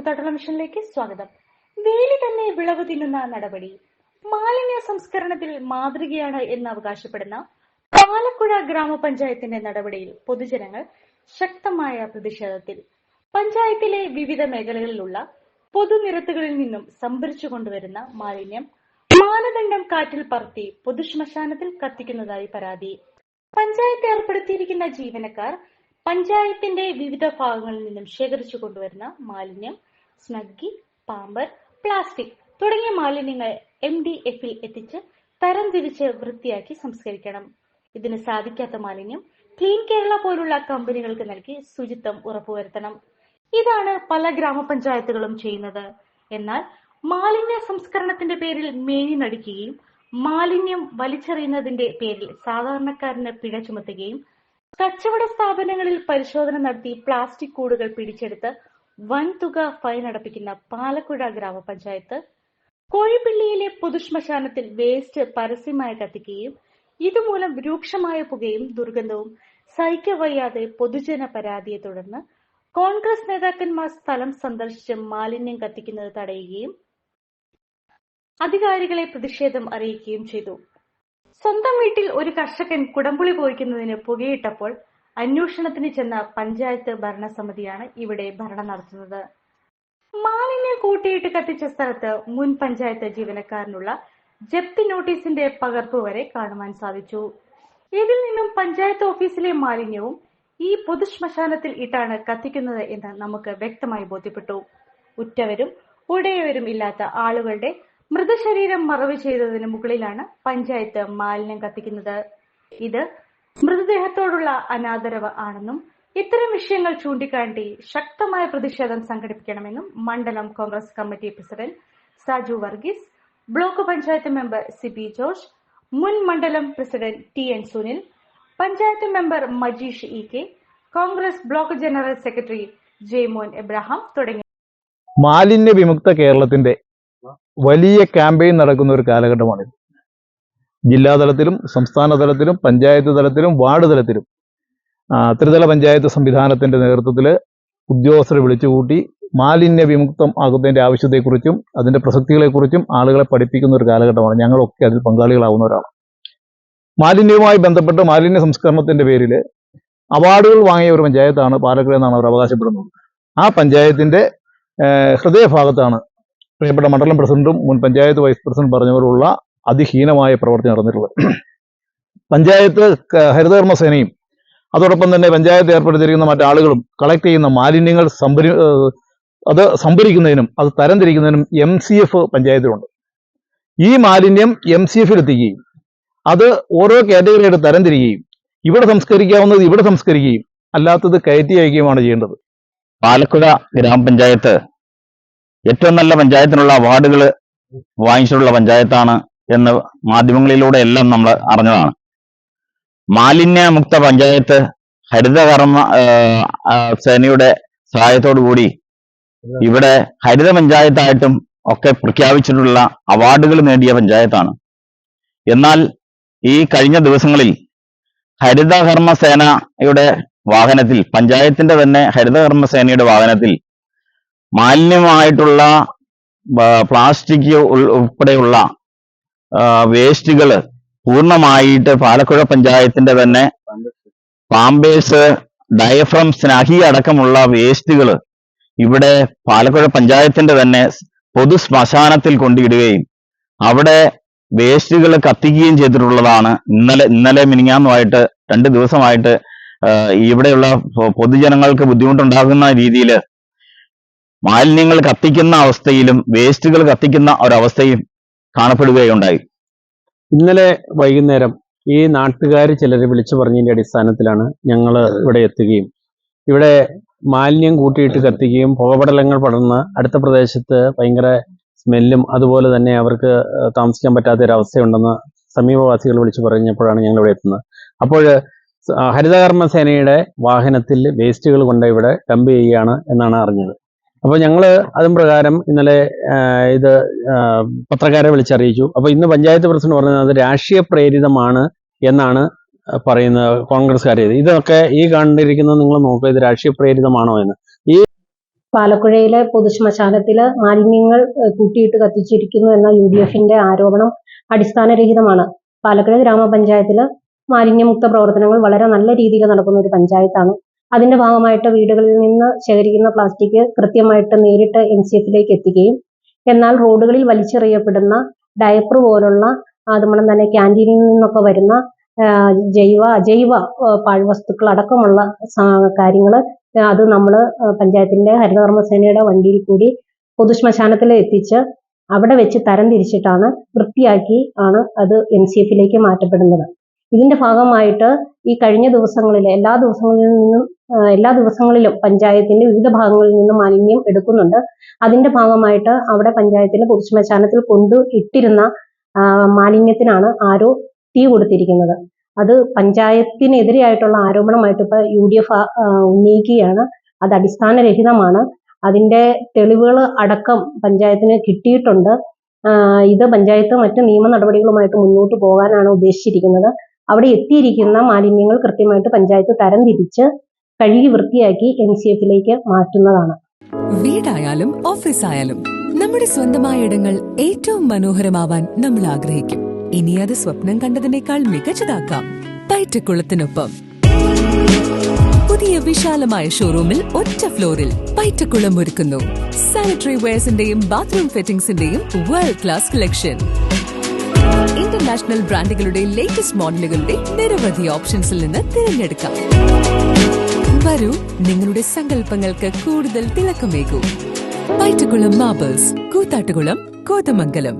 കൂത്താട്ടുള്ള മിഷനിലേക്ക് സ്വാഗതം. വേലി തന്നെ വിളവ് തിന്നുന്ന നടപടി മാലിന്യ സംസ്കരണത്തിൽ മാതൃകയാണ് എന്ന് അവകാശപ്പെടുന്ന പാലക്കുഴ ഗ്രാമപഞ്ചായത്തിന്റെ നടപടിയിൽ പൊതുജനങ്ങൾ ശക്തമായ പ്രതിഷേധത്തിൽ. പഞ്ചായത്തിലെ വിവിധ മേഖലകളിലുള്ള പൊതുനിരത്തുകളിൽ നിന്നും സംഭരിച്ചു കൊണ്ടുവരുന്ന മാലിന്യം മാനദണ്ഡം കാറ്റിൽ പറത്തി പൊതുശ്മശാനത്തിൽ കത്തിക്കുന്നതായി പരാതി. പഞ്ചായത്ത് ഏർപ്പെടുത്തിയിരിക്കുന്ന ജീവനക്കാർ പഞ്ചായത്തിന്റെ വിവിധ ഭാഗങ്ങളിൽ നിന്നും ശേഖരിച്ചു കൊണ്ടുവരുന്ന മാലിന്യം സ്നഗ്ഗി, പാമ്പർ, പ്ലാസ്റ്റിക് തുടങ്ങിയ മാലിന്യങ്ങൾ MDFൽ എത്തിച്ച് തരംതിരിച്ച് വൃത്തിയാക്കി സംസ്കരിക്കണം. ഇതിന് സാധിക്കാത്ത മാലിന്യം ക്ലീൻ കേരള പോലുള്ള കമ്പനികൾക്ക് നൽകി ശുചിത്വം ഉറപ്പുവരുത്തണം. ഇതാണ് പല ഗ്രാമപഞ്ചായത്തുകളും ചെയ്യുന്നത്. എന്നാൽ മാലിന്യ സംസ്കരണത്തിന്റെ പേരിൽ മേനി നടിക്കുകയും മാലിന്യം വലിച്ചെറിയുന്നതിന്റെ പേരിൽ സാധാരണക്കാരന് പിഴ ചുമത്തുകയും കച്ചവട സ്ഥാപനങ്ങളിൽ പരിശോധന നടത്തി പ്ലാസ്റ്റിക് കൂടുകൾ പിടിച്ചെടുത്ത് വൻതുക ഫൈൻ അടപ്പിക്കുന്ന പാലക്കുഴ ഗ്രാമപഞ്ചായത്ത് കോഴിപ്പള്ളിയിലെ പൊതുശ്മശാനത്തിൽ വേസ്റ്റ് പരസ്യമായി കത്തിക്കുകയും ഇതുമൂലം രൂക്ഷമായ പുകയും ദുർഗന്ധവും സഹിക്കവയ്യാതെ പൊതുജന പരാതിയെ തുടർന്ന് കോൺഗ്രസ് നേതാക്കന്മാർ സ്ഥലം സന്ദർശിച്ച് മാലിന്യം കത്തിക്കുന്നത് തടയുകയും അധികാരികളെ പ്രതിഷേധം അറിയിക്കുകയും ചെയ്തു. സ്വന്തം വീട്ടിൽ ഒരു കർഷകൻ കുടംപുളി പോയിക്കുന്നതിന് പുകയിട്ടപ്പോൾ അന്വേഷണത്തിന് ചെന്ന പഞ്ചായത്ത് ഭരണസമിതിയാണ് ഇവിടെ ഭരണം നടത്തുന്നത്. മാലിന്യം കൂട്ടിയിട്ട് കത്തിച്ച സ്ഥലത്ത് മുൻ പഞ്ചായത്ത് ജീവനക്കാരനുള്ള ജപ്തി നോട്ടീസിന്റെ പകർപ്പ് വരെ കാണുവാൻ സാധിച്ചു. ഇതിൽ നിന്നും പഞ്ചായത്ത് ഓഫീസിലെ മാലിന്യവും ഈ പൊതുശ്മശാനത്തിൽ ഇട്ടാണ് കത്തിക്കുന്നത് എന്ന് നമുക്ക് വ്യക്തമായി ബോധ്യപ്പെട്ടു. ഉറ്റവരും ഉടയവരും ഇല്ലാത്ത ആളുകളുടെ മൃതശരീരം മറവ് ചെയ്തതിന് മുകളിലാണ് പഞ്ചായത്ത് മാലിന്യം കത്തിക്കുന്നത്. ഇത് മൃതദേഹത്തോടുള്ള അനാദരവ് ആണെന്നും ഇത്തരം വിഷയങ്ങൾ ചൂണ്ടിക്കാട്ടി ശക്തമായ പ്രതിഷേധം സംഘടിപ്പിക്കണമെന്നും മണ്ഡലം Congress committee president Saju Varghese, block panchayat member Sibi George, മുൻ മണ്ഡലം president TN Sunil, panchayat member Majeesh EK, Congress block general secretary Jaimon Abraham തുടങ്ങി മാലിന്യ വിമുക്ത കേരളത്തിന്റെ വലിയ ക്യാമ്പയിൻ നടക്കുന്ന ഒരു കാലഘട്ടമാണിത്. ജില്ലാതലത്തിലും സംസ്ഥാന തലത്തിലും പഞ്ചായത്ത് തലത്തിലും വാർഡ് തലത്തിലും ത്രിതല പഞ്ചായത്ത് സംവിധാനത്തിന്റെ നേതൃത്വത്തിൽ ഉദ്യോഗസ്ഥരെ വിളിച്ചുകൂട്ടി മാലിന്യ വിമുക്തം ആകുന്നതിന്റെ ആവശ്യത്തെക്കുറിച്ചും അതിന്റെ പ്രസക്തികളെക്കുറിച്ചും ആളുകളെ പഠിപ്പിക്കുന്ന ഒരു കാലഘട്ടമാണ്. ഞങ്ങളൊക്കെ അതിൽ പങ്കാളികളാവുന്നവരാണ്. മാലിന്യവുമായി ബന്ധപ്പെട്ട് മാലിന്യ സംസ്കരണത്തിന്റെ പേരിൽ അവാർഡുകൾ വാങ്ങിയ ഒരു പഞ്ചായത്താണ് പാലക്കുഴ എന്നാണ് അവർ അവകാശപ്പെടുന്നത്. ആ പഞ്ചായത്തിന്റെ ഹൃദയഭാഗത്താണ് പ്രിയപ്പെട്ട മണ്ഡലം പ്രസിഡന്റും മുൻ പഞ്ചായത്ത് വൈസ് പ്രസിഡന്റ് പറഞ്ഞവരുള്ള അതിഹീനമായ പ്രവൃത്തി നടന്നിട്ടുള്ളത്. പഞ്ചായത്ത് ഹരിതകർമ്മ സേനയും അതോടൊപ്പം തന്നെ പഞ്ചായത്ത് ഏർപ്പെടുത്തിയിരിക്കുന്ന മറ്റാളുകളും കളക്ട് ചെയ്യുന്ന മാലിന്യങ്ങൾ അത് സംഭരിക്കുന്നതിനും അത് തരംതിരിക്കുന്നതിനും MCF പഞ്ചായത്തിലുണ്ട്. ഈ മാലിന്യം MCFൽ എത്തിക്കുകയും അത് ഓരോ കാറ്റഗറിയായിട്ട് തരംതിരിക്കുകയും ഇവിടെ സംസ്കരിക്കാവുന്നത് ഇവിടെ സംസ്കരിക്കുകയും അല്ലാത്തത് കയറ്റി അയക്കുകയുമാണ് ചെയ്യേണ്ടത്. പാലക്കുഴ ഗ്രാമപഞ്ചായത്ത് ഏറ്റവും നല്ല പഞ്ചായത്തിനുള്ള അവാർഡുകൾ വാങ്ങിച്ചിട്ടുള്ള പഞ്ചായത്താണ് എന്ന് മാധ്യമങ്ങളിലൂടെ എല്ലാം നമ്മൾ അറിഞ്ഞതാണ്. മാലിന്യമുക്ത പഞ്ചായത്ത് ഹരിതകർമ്മ സേനയുടെ സഹായത്തോടുകൂടി ഇവിടെ ഹരിത പഞ്ചായത്തായിട്ടും ഒക്കെ പ്രഖ്യാപിച്ചിട്ടുള്ള അവാർഡുകൾ നേടിയ പഞ്ചായത്താണ്. എന്നാൽ ഈ കഴിഞ്ഞ ദിവസങ്ങളിൽ ഹരിതകർമ്മ സേനയുടെ വാഹനത്തിൽ, പഞ്ചായത്തിന്റെ തന്നെ ഹരിതകർമ്മ സേനയുടെ വാഹനത്തിൽ മാലിന്യമായിട്ടുള്ള പ്ലാസ്റ്റിക് ഉൾപ്പെടെയുള്ള വേസ്റ്റുകൾ പൂർണ്ണമായിട്ട് പാലക്കുഴ പഞ്ചായത്തിന്റെ തന്നെ പാമ്പേഴ്സ്, ഡയഫ്രം, സ്നഹി അടക്കമുള്ള വേസ്റ്റുകൾ ഇവിടെ പാലക്കുഴ പഞ്ചായത്തിന്റെ തന്നെ പൊതു ശ്മശാനത്തിൽ കൊണ്ടിടുകയും അവിടെ വേസ്റ്റുകൾ കത്തിക്കുകയും ചെയ്തിട്ടുള്ളതാണ്. ഇന്നലെ മിനിങ്ങാന്നുമായിട്ട് 2 ദിവസമായിട്ട് ഇവിടെയുള്ള പൊതുജനങ്ങൾക്ക് ബുദ്ധിമുട്ടുണ്ടാകുന്ന രീതിയിൽ മാലിന്യങ്ങൾ കത്തിക്കുന്ന അവസ്ഥയിലും വേസ്റ്റുകൾ കത്തിക്കുന്ന ഒരവസ്ഥയും കാണപ്പെടുകയുണ്ടായി. ഇന്നലെ വൈകുന്നേരം ഈ നാട്ടുകാർ ചിലർ വിളിച്ചു പറഞ്ഞതിന്റെ അടിസ്ഥാനത്തിലാണ് ഞങ്ങൾ ഇവിടെ എത്തുകയും ഇവിടെ മാലിന്യം കൂട്ടിയിട്ട് കത്തിക്കുകയും പുകപടലങ്ങൾ പടർന്ന് അടുത്ത പ്രദേശത്ത് ഭയങ്കര സ്മെല്ലും അതുപോലെ തന്നെ അവർക്ക് താമസിക്കാൻ പറ്റാത്ത ഒരു അവസ്ഥയുണ്ടെന്ന് സമീപവാസികൾ വിളിച്ചു പറഞ്ഞപ്പോഴാണ് ഞങ്ങൾ ഇവിടെ എത്തുന്നത്. അപ്പോൾ ഹരിതകർമ്മ സേനയുടെ വാഹനത്തിൽ വേസ്റ്റുകൾ കൊണ്ട് ഇവിടെ ഡംപ് ചെയ്യുകയാണ് എന്നാണ് അറിഞ്ഞത്. അപ്പോൾ ഞങ്ങൾ അതും പ്രകാരം ഇന്നലെ ഇത് പത്രക്കാരെ വിളിച്ചറിയിച്ചു. അപ്പോൾ ഇന്ന് പഞ്ചായത്ത് പ്രസിഡന്റ് പറയുന്നത് രാഷ്ട്രീയ പ്രേരിതമാണ് എന്നാണ് പറയുന്നത് കോൺഗ്രസ്സുകാർ. ഇതൊക്കെ ഈ കണ്ടിരിക്കുന്നത് നിങ്ങൾ നോക്കുക, ഇത് രാഷ്ട്രീയ പ്രേരിതമാണോ എന്ന്. ഈ പാലക്കുഴയിലെ പൊതുശ്മശാനത്തില് മാലിന്യങ്ങൾ കൂട്ടിയിട്ട് കത്തിച്ചിരിക്കുന്നു എന്ന UDFന്റെ ആരോപണം അടിസ്ഥാനരഹിതമാണ്. പാലക്കുഴ ഗ്രാമപഞ്ചായത്തില് മാലിന്യമുക്ത പ്രവർത്തനങ്ങൾ വളരെ നല്ല രീതിയിൽ നടക്കുന്ന ഒരു പഞ്ചായത്താണ്. അതിന്റെ ഭാഗമായിട്ട് വീടുകളിൽ നിന്ന് ശേഖരിക്കുന്ന പ്ലാസ്റ്റിക് കൃത്യമായിട്ട് നേരിട്ട് NCFലേക്ക് എത്തിക്കുകയും, എന്നാൽ റോഡുകളിൽ വലിച്ചെറിയപ്പെടുന്ന ഡയപ്പർ പോലുള്ള അതുപോലെ തന്നെ ക്യാൻറ്റീനിൽ നിന്നൊക്കെ വരുന്ന അജൈവ പാഴ്വസ്തുക്കൾ അടക്കമുള്ള കാര്യങ്ങൾ അത് നമ്മൾ പഞ്ചായത്തിന്റെ ഹരിതകർമ്മസേനയുടെ വണ്ടിയിൽ കൂടി പൊതുശ്മശാനത്തിൽ എത്തിച്ച് അവിടെ വെച്ച് തരംതിരിച്ചിട്ടാണ് വൃത്തിയാക്കി അത് NCFലേക്ക് മാറ്റപ്പെടുന്നത്. ഇതിന്റെ ഭാഗമായിട്ട് ഈ കഴിഞ്ഞ ദിവസങ്ങളിൽ എല്ലാ ദിവസങ്ങളിലും പഞ്ചായത്തിന്റെ വിവിധ ഭാഗങ്ങളിൽ നിന്നും മാലിന്യം എടുക്കുന്നുണ്ട്. അതിന്റെ ഭാഗമായിട്ട് അവിടെ പഞ്ചായത്തിലെ പൊതുശ്മശാനത്തിൽ ഇട്ടിരുന്ന മാലിന്യത്തിനാണ് ആരോ തീ കൊടുത്തിരിക്കുന്നത്. അത് പഞ്ചായത്തിനെതിരെയായിട്ടുള്ള ആരോപണമായിട്ട് ഇപ്പൊ UDF ഉന്നയിക്കുകയാണ്. അത് അടിസ്ഥാനരഹിതമാണ്. അതിന്റെ തെളിവുകൾ അടക്കം പഞ്ചായത്തിന് കിട്ടിയിട്ടുണ്ട്. ഇത് പഞ്ചായത്ത് മറ്റ് നിയമ നടപടികളുമായിട്ട് മുന്നോട്ട് പോകാനാണ് ഉദ്ദേശിച്ചിരിക്കുന്നത്. അവിടെ എത്തിയിരിക്കുന്ന മാലിന്യങ്ങൾ കൃത്യമായിട്ട് പഞ്ചായത്ത് തരംതിരിച്ച് കഴുകി വൃത്തിയാക്കി NCFലേക്ക് മാറ്റുന്നതാണ്. വീടായാലും ഓഫീസായാലും നമ്മുടെ സ്വന്തമായ ഇടങ്ങൾ ഏറ്റവും മനോഹരമാവാൻ നമ്മൾ ആഗ്രഹിക്കും. ഇനി അത് സ്വപ്നം കണ്ടതിനേക്കാൾ മികച്ചതാക്കാം പൈറ്റക്കുളത്തിനൊപ്പം. പുതിയ വിശാലമായ ഷോറൂമിൽ ഒറ്റ ഫ്ലോറിൽ പൈറ്റക്കുളം ഒരുക്കുന്നു സാനിറ്ററി വെയർസിന്റെയും ബാത്റൂം ഫിറ്റിംഗ്സിന്റെയും വേൾഡ് ക്ലാസ് കളക്ഷൻ. ഇന്റർനാഷണൽ ബ്രാൻഡുകളുടെ ലേറ്റസ്റ്റ് മോഡലുകളുടെ നിരവധി ഓപ്ഷൻസിൽ നിന്ന് തിരഞ്ഞെടുക്കാം. വരൂ, നിങ്ങളുടെ സങ്കല്പങ്ങൾക്ക് കൂടുതൽ തിളക്കമേകൂ. പൈറ്റക്കുളം മാർബിൾസ്, കൂത്താട്ടുകുളം, കോതമംഗലം.